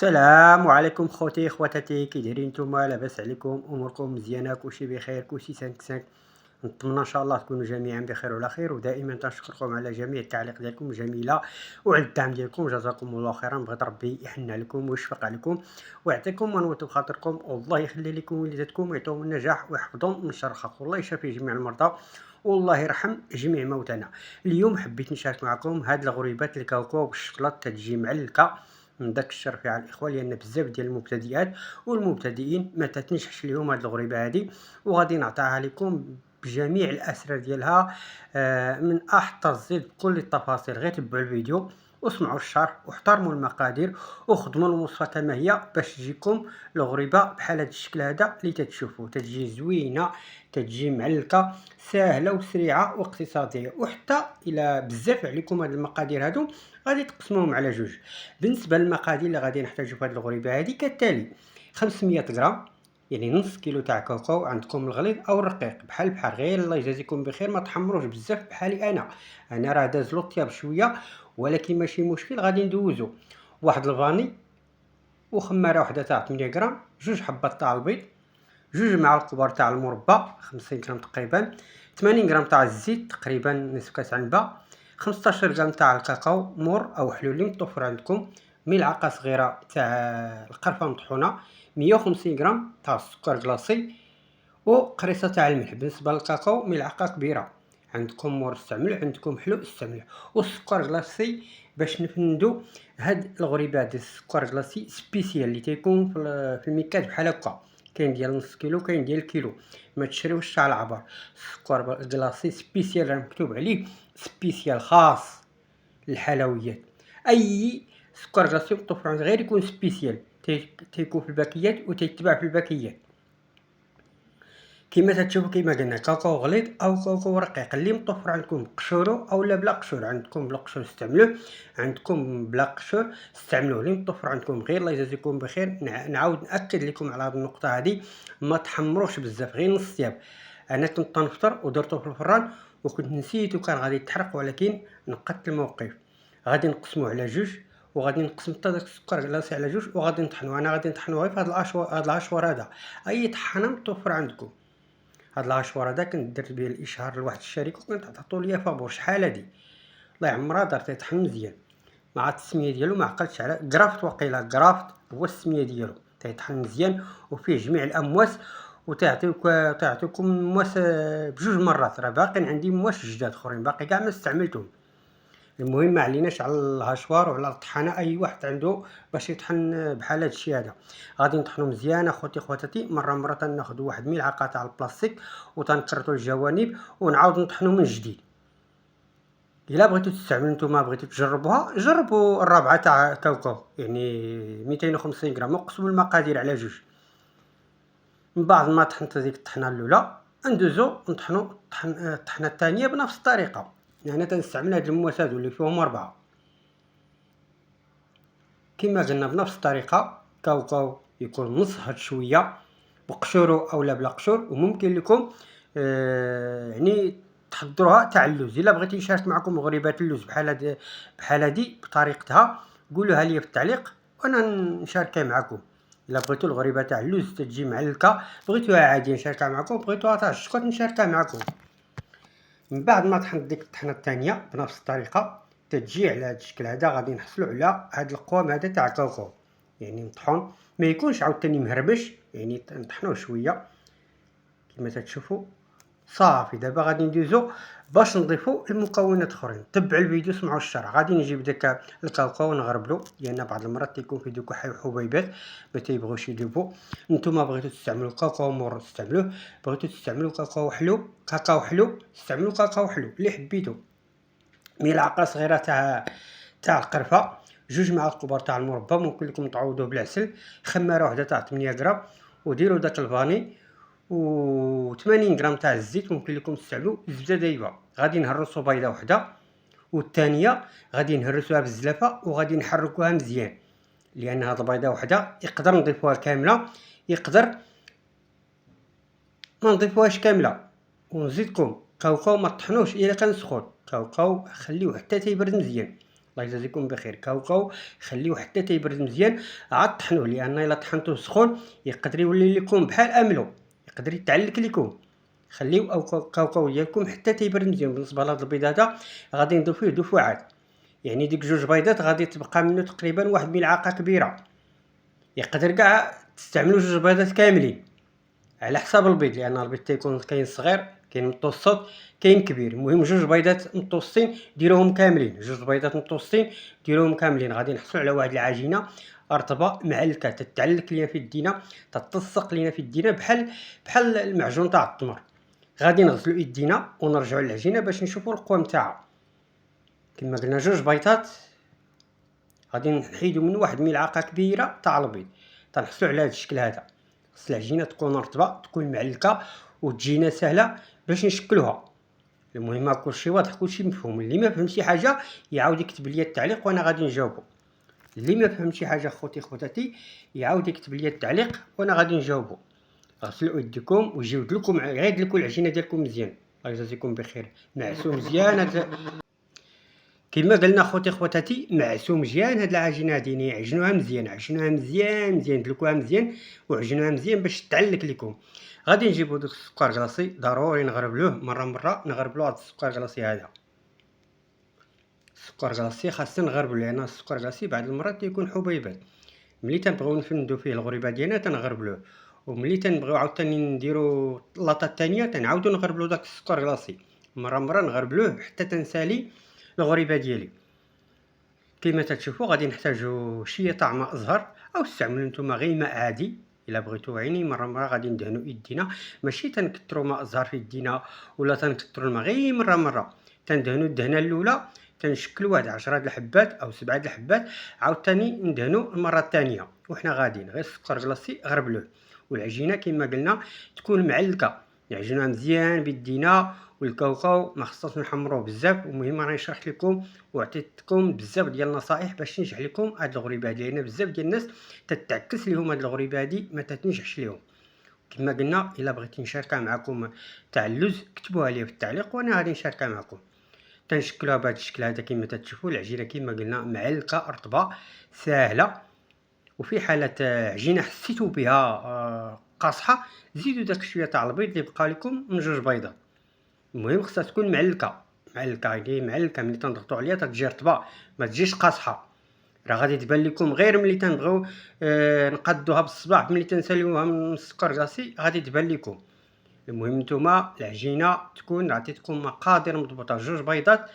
السلام عليكم خوتي خواتاتي، كي دايرين نتوما؟ لاباس عليكم؟ اموركم مزيانه؟ كلشي بخير؟ كلشي سانك. نتمنى ان شاء الله تكونوا جميعا بخير وعلى خير، ودائما تنشكركم على جميع التعليق ديالكم الجميله وعلى الدعم ديالكم. جزاكم الله خيرا. بغيت ربي يحن عليكم ويشفق عليكم ويعطيكم ونوتو بخاطركم، والله يخلي لكم وليداتكم ويعطيهم النجاح ويحفظهم من شر الخلق، والله يشافي جميع المرضى والله يرحم جميع موتانا. اليوم حبيت نشارك معكم هاد الغريبات الكاوكاو بالشكلاط تجي معلكه من داك الشر على الاخوه، لان بزاف ديال المبتدئات والمبتدئين ما تتنجحش ليهم هاد الغريبه هادي، وغادي نعطيها لكم بجميع الاسرار ديالها. من احط الزيت بكل التفاصيل. غير تبعوا الفيديو واسمعوا الشرح واحترموا المقادير وخدموا الوصفه كما هي باش تجيكم الغريبه بحال هذا الشكل هذا اللي تتشوفوا. تجي زوينه، تجي معلكه، سهله وسريعه واقتصاديه. وحتى الى بزاف عليكم هاد المقادير هادو غادي تقسموهم على جوج. بالنسبه للمقادير اللي غادي نحتاجو في هذه الغريبه هذه كالتالي: 500 غرام يعني نص كيلو تاع كاكاو، عندكم الغليظ او الرقيق بحال غير الله يجازيكم بخير ما تحمروش بزاف بحالي انا راه داز لو الطياب شويه، ولكن ماشي مشكل غادي ندوزو. واحد الفاني، وخماره وحده تاع 8 غرام، جوج حبات تاع البيض، جوج معالق كبار تاع المربى 50 غرام تقريبا، 80 غرام تاع الزيت تقريبا نصف كاس عنبه، 15 غرام تاع الكاكاو مور او حلو اللي متوفر عندكم، ملعقه صغيره تاع القرفه مطحونه، 150 غرام تاع السكر كلاصي، وقريصه تاع الملح. بالنسبه للكاكاو ملعقه كبيره، عندكم مور استعملوا، عندكم حلو استعملوا، والسكر كلاصي باش نفندو هاد الغريبه ديال السكر كلاصي سبيسيال اللي تيكون في الميكات بحال هكا. كاين ديال نص كيلو، كاين ديال الكيلو، ما تشريوش تاع العبار. السكر كلاصي سبيسيال راه مكتوب عليه سبيسيال خاص للحلويات. اي سكر كلاصي مطفر غير يكون سبيسيال تيكون في الباكيات وتيتباع في الباكيات كما تتشوفوا. كما قلنا كاكاو غليظ او كاكاو رقيق، اللي مطفر عندكم قشورو او لا بلا قشور. عندكم بلا قشور استعملوه، عندكم بلا قشور استعملوه. اللي مطفر عندكم غير الله يجازيكم بخير. نعاود ناكد لكم على هذه النقطه هذه، ما تحمروش بزاف، غير نص طياب. انا كنت نفطر ودرته في الفران وكنت نسيت وكان غادي يتحرق، ولكن نقدت الموقف. غادي نقسموه على جوج، وغادي نقسم حتى داك السكر كلاصي على جوج، وغادي نطحنوه. انا غادي نطحنوه غير في هاد العشوار هذا. اي طحانه متوفر عندكم. هاد العشوار هذا كنت درت به الاشهار لواحد الشركه وكانت عطاتو ليا فابور. شحال هادي الله يعمرها دار تيطحن مزيان. مع التسميه ديالو ما عقلتش على كرافت، وقيله كرافت هو السميه ديالو. تيطحن مزيان وفيه جميع الامواس، وتعطيكم مواس بجوج مرات. راه باقي عندي مواس جداد اخرين باقي كاع ما استعملتهم. المهم ما عليناش على الهشوار وعلى الطحانه اي واحد عنده باش يطحن بحال هذا الشيء هذا. غادي نطحنوا مزيان اخوتي خواتاتي. مره تناخذوا واحد ملعقه تاع البلاستيك وتنكرتوا الجوانب ونعاود نطحنوا من جديد. الا بغيتو تستعملوا نتوما بغيتو تجربوها، جربوا الرابعه تاع كاوكاو يعني 250 غرام، وقسموا المقادير على جوج. من بعد ما طحنت ديك الطحنه الاولى ندوزو نطحنوا الطحنه الثانيه بنفس الطريقه. يعني تنستعمل هاد المواد هادو اللي فيهم 4 كما قلنا بنفس الطريقه. كاوكاو يكون نص هاد شويه بقشورو او لا بلا قشور، وممكن لكم يعني تحضروها تاع اللوز. الا بغيتي نشارك معكم غريبات اللوز بحال هادي بطريقتها قولوها لي في التعليق وانا نشاركها معكم. الا بغيتوا الغريبه تاع اللوز تجي معلكه، بغيتوها عادي نشاركها معكم، بغيتوها تاع الشكوت نشاركها معكم. من بعد ما طحنت ديك الطحنه الثانيه بنفس الطريقه تتجي على هذا الشكل هذا، غادي نحصلوا على هذا القوام هذا تاع كاوكاو. يعني مطحون ما يكونش عاوتاني مهربش، يعني نطحنوه شويه كما تشوفوا. صافي دابا غادي ندوزو باش نضيفوا المكونات اخرين. تبعوا الفيديو سمعوا الشرح. غادي نجيب داك الكاوكاو نغربلو، لان بعض المرات تيكون فيه دوك حبيبات ما تيبغوش يذوبوا. نتوما بغيتو تستعملوا كاكاو مور استعملوه، بغيتو تستعملوا كاكاو حلو استعملوا كاكاو حلو اللي حبيتو. ملعقه صغيره تاع القرفه، جوج معالق كبار تاع المربى، ممكن لكم تعوضوه بالعسل، خماره وحده تاع 8 غرام، وديروا داك الفاني، و 80 غرام تاع الزيت، ممكن لكم تستعملوا الزبده دايبه. غادي نهرسوا بيضه وحده والثانيه غادي نهرسوها بالزلافه وغادي نحركوها مزيان، لان هاد البيضه وحده يقدر نضيفوها كامله، يقدر ما نضيفوهاش كامله. ونزيدكم كاوكاو ما طحنوش الا كان سخون، كاوكاو خليوه حتى تيبرد مزيان. الله يجازيكم بخير. كاوكاو خليوه حتى تيبرد مزيان، عاد طحنوه، لان الا طحنتوه سخون يقدر يولي لكم بحال املو، يقدر يتعلك لكم. خليو كاوكاو ديالكم حتى تيبرد مزيان. بالنسبه لهاد البيض هذا غادي نضيف فيه دفعات، يعني ديك 2 بيضات غادي تبقى منه تقريبا واحد ملعقه كبيره. يقدر كاع تستعملوا 2 بيضات كاملين على حساب البيض، لان البيض تيكون كاين صغير كاين متوسط كاين كبير. المهم 2 بيضات متوسطين ديروهم كاملين، 2 بيضات متوسطين ديروهم كاملين. غادي نحصلوا على واحد العجينه رطبه معلكه تتعلك لينا في يدينا، تتلصق لينا في يدينا بحال المعجون تاع التمر. غادي نغسلوا يدينا ونرجعوا للعجينه باش نشوفوا القوام تاعها. كما قلنا 2 بيضات غادي نحيدوا منه واحد ملعقه كبيره تاع البيض، تنحصلوا على هذا الشكل هذا. خص العجينه تكون رطبه تكون معلكه وتجينا سهله باش نشكلوها. المهم كلشي واضح كلشي مفهوم. اللي ما فهم شي حاجه يعاود يكتب لي التعليق وانا غادي نجاوبه. اللي ما فهم شي حاجه خوتي خواتاتي يعاود يكتب لي التعليق وانا غادي نجاوبه. غسلوا يديكم وجيود لكم عيد لكم العجينه ديالكم مزيان. الله يجازيكم بخير. معسو مزيان كما قلنا خوتي خواتاتي، معسو مزيان هاد العجينه هادي. عجنوها مزيان، عجنوها مزيان مزيان، دلكوها مزيان وعجنوها مزيان باش تعلك لكم. غادي نجيبو داك السكر كلاصي، ضروري نغربلوه مره نغربلو هاد السكر كلاصي هذا. السكر كلاصي خاصنا نغربلو، لان السكر كلاصي بعض المرات تيكون حبيبات. ملي تنبغيو نفندو فيه الغريبه ديالنا تنغربلوه، وملي تنبغيو عاوتاني نديرو لاطه الثانيه تنعاودو نغربلو داك السكر كلاصي. مره نغربلوه حتى تنسالي الغريبه ديالي. كما تتشوفوا غادي نحتاجو شويه تاع ماء زهر، او استعملوا نتوما غير ماء عادي الا بغيتو. عيني مره غادي ندهنوا يدينا، ماشي تنكثروا ماء زهر في يدينا ولا تنكثروا الماء، غير مره تندهنوا الدهنه الاولى، تنشكلوا واحد 10 د الحبات او 7 د الحبات، عاوتاني ندهنوا المره الثانيه. وحنا غاديين غير السكر كلاصي غربلوه. والعجينه كما قلنا تكون معلكه، نعجنوها مزيان بيدينا. والكاوكاو ما خصناش نحمروه بزاف. المهم راني شرحت لكم وعطيتكم بزاف ديال النصائح باش تنجح لكم هاد الغريبه هادي، لان بزاف ديال الناس تتعكس لهم هاد الغريبه هادي ما تتنجحش لهم. كما قلنا الا بغيتي نشاركها معكم تاع اللوز كتبوها لي في التعليق وانا غادي نشاركها معكم. تنشكلوها بهذا الشكل هذا كما تتشوفوا. العجينه كما قلنا معلكه رطبه ساهله. وفي حاله عجينه حسيتوا بها قاصحه زيدوا داك شويه تاع البيض اللي بقى لكم من 2 بيضات. المهم خصها تكون معلكه يعني معلكه. ملي تنضغطوا عليها تجي رطبه ما تجيش قاصحه. راه غادي تبان لكم غير ملي تنبغيو نقادوها بالصباح، ملي تنساليوها من السكر كلاصي غادي تبان لكم. المهم نتوما العجينه تكون عطيتكم مقادير مضبوطه. 2 بيضات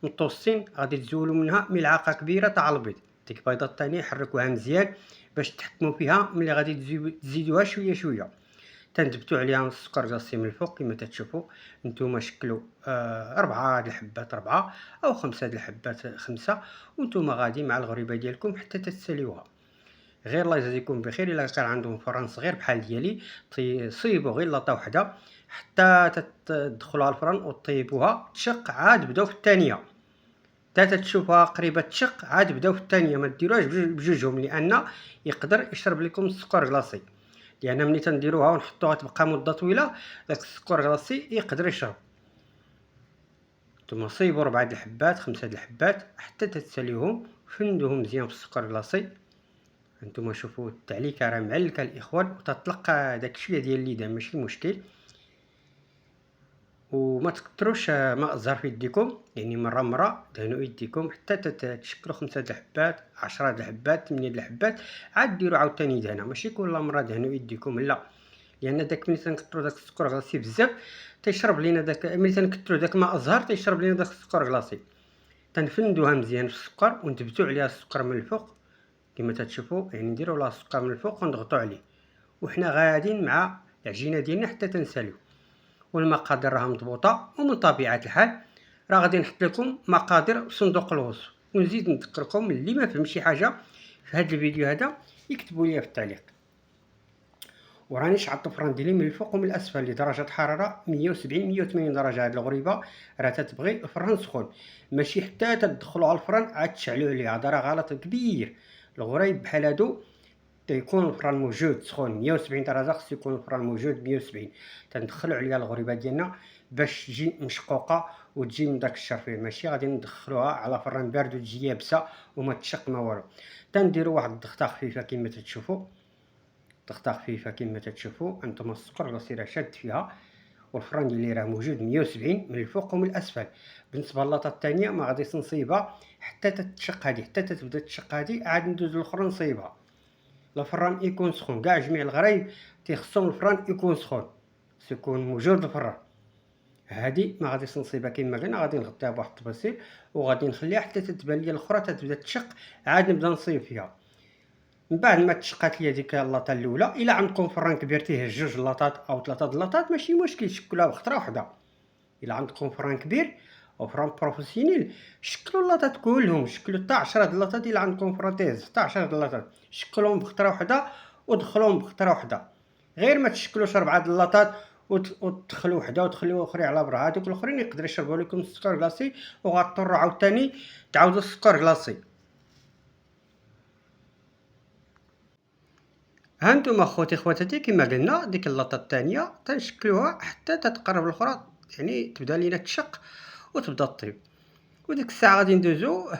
متوسطين غادي تزولوا منها ملعقه كبيره تاع البيض. ديك البيضه الثانيه حركوها مزيان باش تحكموا فيها. ملي غادي تزيدوها شويه تنثبتوا عليها السكر كلاصي من الفوق. كما تتشوفوا نتوما شكلوا 4 د الحبات 4 او 5 د الحبات 5، ونتوما غادي مع الغريبه ديالكم حتى تتساليوها. غير الله يجازيكم بخير الا كان عندهم فران صغير بحال ديالي تصيبوا غير لاطه وحده حتى تدخلوها الفران وطيبوها تشق، عاد بداو في الثانيه حتى تشوفها قريبه تشق، عاد بداو في الثانيه. ما ديروهاش بجوجهم لان يقدر يشرب لكم السكر كلاصي. لان ملي تنديروها ونحطوها تبقى مده طويله داك السكر كلاصي يقدر يشرب. نتوما صيبوا 4 د الحبات 5 د الحبات حتى تتساليوهم فندوهم مزيان بالسكر كلاصي. نتوما شوفوا التعليكه راه معلكه الاخوان وتطلق داك شويه ديال الليدان ماشي مشكل. وما تكثروش ماء زهر في يديكم، يعني مره دهنوا يديكم حتى تشكلوا 5 د الحبات 10 د الحبات 8 د الحبات، عاد ديروا عاوتاني دهنه. ماشي كل مره دهنوا يديكم لا، لان داك ملي تنكثروا داك السكر كلاصي بزاف تيشرب لينا داك. ملي تنكثروا داك ماء الزهر تيشرب لينا داك السكر كلاصي. تنفندوها مزيان في السكر ونثبتوا عليها السكر من الفوق كما تتشوفوا، يعني نديروا لها السكر من الفوق ونضغطوا عليه. وحنا غاديين مع العجينه ديالنا حتى تنساليو. والمقادير راها مضبوطه، ومن طبيعه الحال راه غادي نحط لكم مقادير صندوق الوصف. ونزيد نذكركم اللي ما فهم شي حاجه في هذا الفيديو هذا يكتبوا لي في التعليق. وراني شعلت الفران ديالي من الفوق ومن الاسفل لدرجه حراره 170 180 درجه. هاد الغريبه راه تتبغي الفران سخون، ماشي حتى تدخلوا على الفران عاد تشعلوا عليه. هذا راه غلط كبير. الغريب بحال هادو تيكون الفران موجود سخون 170 درجه، خص يكون الفران موجود 170. تندخلوا عليها الغريبه ديالنا باش تجي مشقوقه وتجي من داك الشرفيه، ماشي غادي ندخلوها على فران بارد وتجي يابسه وما تشق ما والو. تنديروا واحد الضغطه خفيفه كما تتشوفوا، ضغطه خفيفه كما تتشوفوا انتم. السكر راه سير شاد فيها، والفران ديالي راه موجود 170 من الفوق ومن الاسفل. بالنسبه للاطه الثانيه ما غاديش نصيبها حتى تتشق هذه، حتى تبدا تشق هذه عاد ندوز للاخرى نصيبها. الفران يكون سخون، كاع جميع الغرايب تيخصهم الفران يكون سخون، يكون موجود الفران. هذه ما غاديش نصيبها كما قلنا، غادي نغطيها بواحد الطباسيل وغادي نخليها حتى تتبان لي الاخرى تتبدا تشق، عاد نبدا نصيب فيها. من بعد ما تشقات ليا ديك اللاطه الاولى، الا عندكم فران كبير فيه جوج لاطات او ثلاثه د اللاطات ماشي مشكل، شكلوها بخطره وحده. الا عندكم فران كبير او فران بروفيسيونيل شكلوا اللاطات كلهم، شكلوا حتى 10 د اللاطات. الا عندكم فران تيهز حتى 10 د اللاطات شكلوهم بخطره وحده ودخلوهم بخطره وحده. غير ما تشكلوش 4 د اللاطات وتدخلوا وحده وتخليو الاخرين على برا، هذوك الاخرين يقدروا يشربوا لكم السكر كلاصي وغاضطروا عاوتاني تعاودوا السكر كلاصي. هانتوما خوتي خواتاتي كما قلنا ديك اللاطه الثانيه تنشكلوها حتى تتقرب الاخرى، يعني تبدا لينا تشق وتبدا طيب. وديك الساعه غادي ندوزو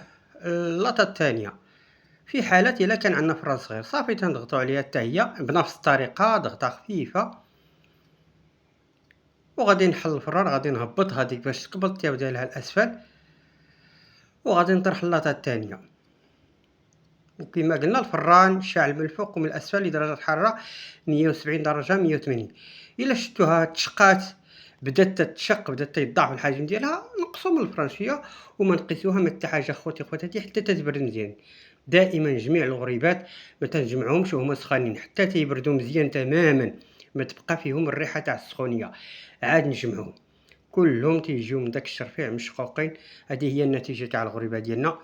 اللاطه الثانيه. في حالة الا كان عندنا فران صغير صافي تنضغطوا عليها حتى هي بنفس الطريقه، ضغطه خفيفه. وغادي نحل الفران، غادي نهبط هذيك باش تقبل الطياب ديالها الاسفل، وغادي نطرح اللاطه الثانيه. وكما قلنا الفران شاعل من الفوق ومن الاسفل لدرجه الحراره 170 درجه 180. الا شفتوها تشقات بدات تتشق، بدات تضاعف الحجم ديالها، نقصوا من الفران شويه وما نقيسوها ما حتى حاجه خوتي خواتاتي حتى تتبرد مزيان. دائما جميع الغريبات ما تنجمعهمش وهما سخانين حتى تيبردوا مزيان تماما، ما تبقى فيهم الريحه تاع السخونيه، عاد نجمعوهم كلهم تيجيو من داك الشرفيع مشقوقين. هذه هي النتيجه تاع الغريبه ديالنا.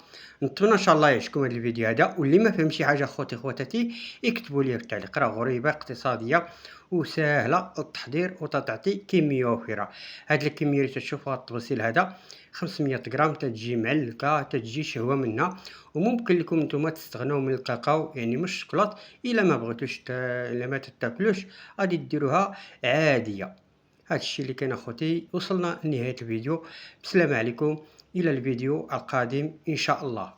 نتمنى ان شاء الله يعجبكم هذا الفيديو هذا، واللي ما فهم شي حاجه خوتي خواتاتي يكتبوا لي في التعليق. راه غريبه اقتصاديه وسهله التحضير وتعطي كميه وفيره. هاد الكميه اللي تشوفوها الطبسيل هذا 500 غرام تتجي معلكه، تتجي شهوه منها. وممكن لكم نتوما تستغنوا من الكاكاو يعني مش الشكلاط، الا ما بغيتوش الا ما تتاكلوش غادي ديروها عاديه. هذا الشيء اللي كان اخوتي، وصلنا لنهايه الفيديو. بسلام عليكم، الى الفيديو القادم ان شاء الله.